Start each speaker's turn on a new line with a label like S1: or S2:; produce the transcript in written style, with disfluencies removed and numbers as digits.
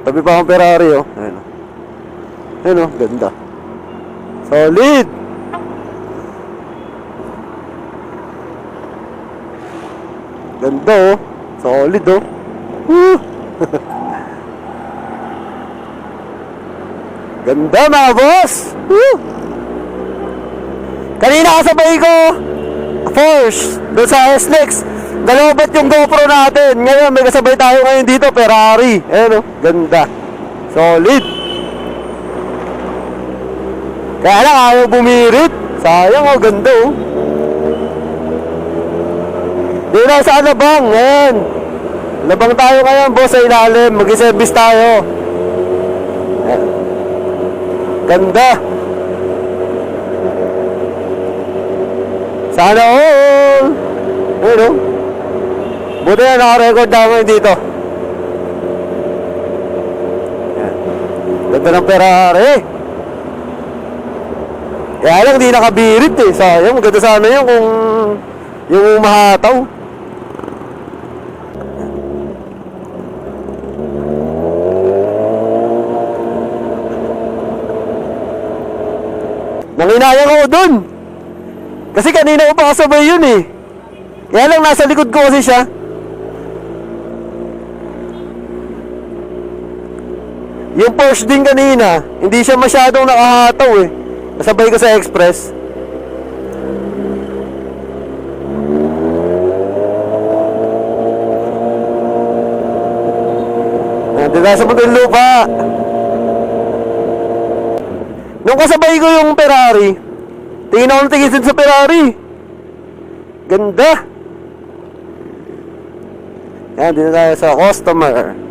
S1: Tabi pa akong Ferrari, oh. Ayun, oh. Ayun, oh. Ganda. Solid! Ganda, oh. Solid, oh. Woo! Ganda, mga boss! Woo! Kanina kasabay ko Porsche doon sa SLEX. Dalawa ba't yung GoPro natin? Ngayon may kasabay tayo ngayon dito, Ferrari. Ayan, oh. Ganda. Solid. Kaya lang ayaw bumirit. Sayang, oh. Ganda, oh. Di na sa labang. Ayan. Labang tayo ngayon, boss, sa ilalim. Mag-service tayo. Ayan. Ganda. Sana all. Ayan, oh. Buti na naka-record na ngayon dito. Ayan. Ganda ng Ferrari. Kaya lang di nakabirit, eh. Sayang, maganda sana yun kung yung mahataw. Nanginayang ako dun. Kasi kanina ko pa kasabay yun, eh. Kaya lang nasa likod ko kasi siya. Yung Porsche din kanina, hindi siya masyadong nakahataw, eh. Kasabay ko sa Express. Nandito na sa Muntinlupa. Nung kasabay ko yung Ferrari, tingin ako ng tingin sa Ferrari. Ganda. Yan, dito tayo sa customer.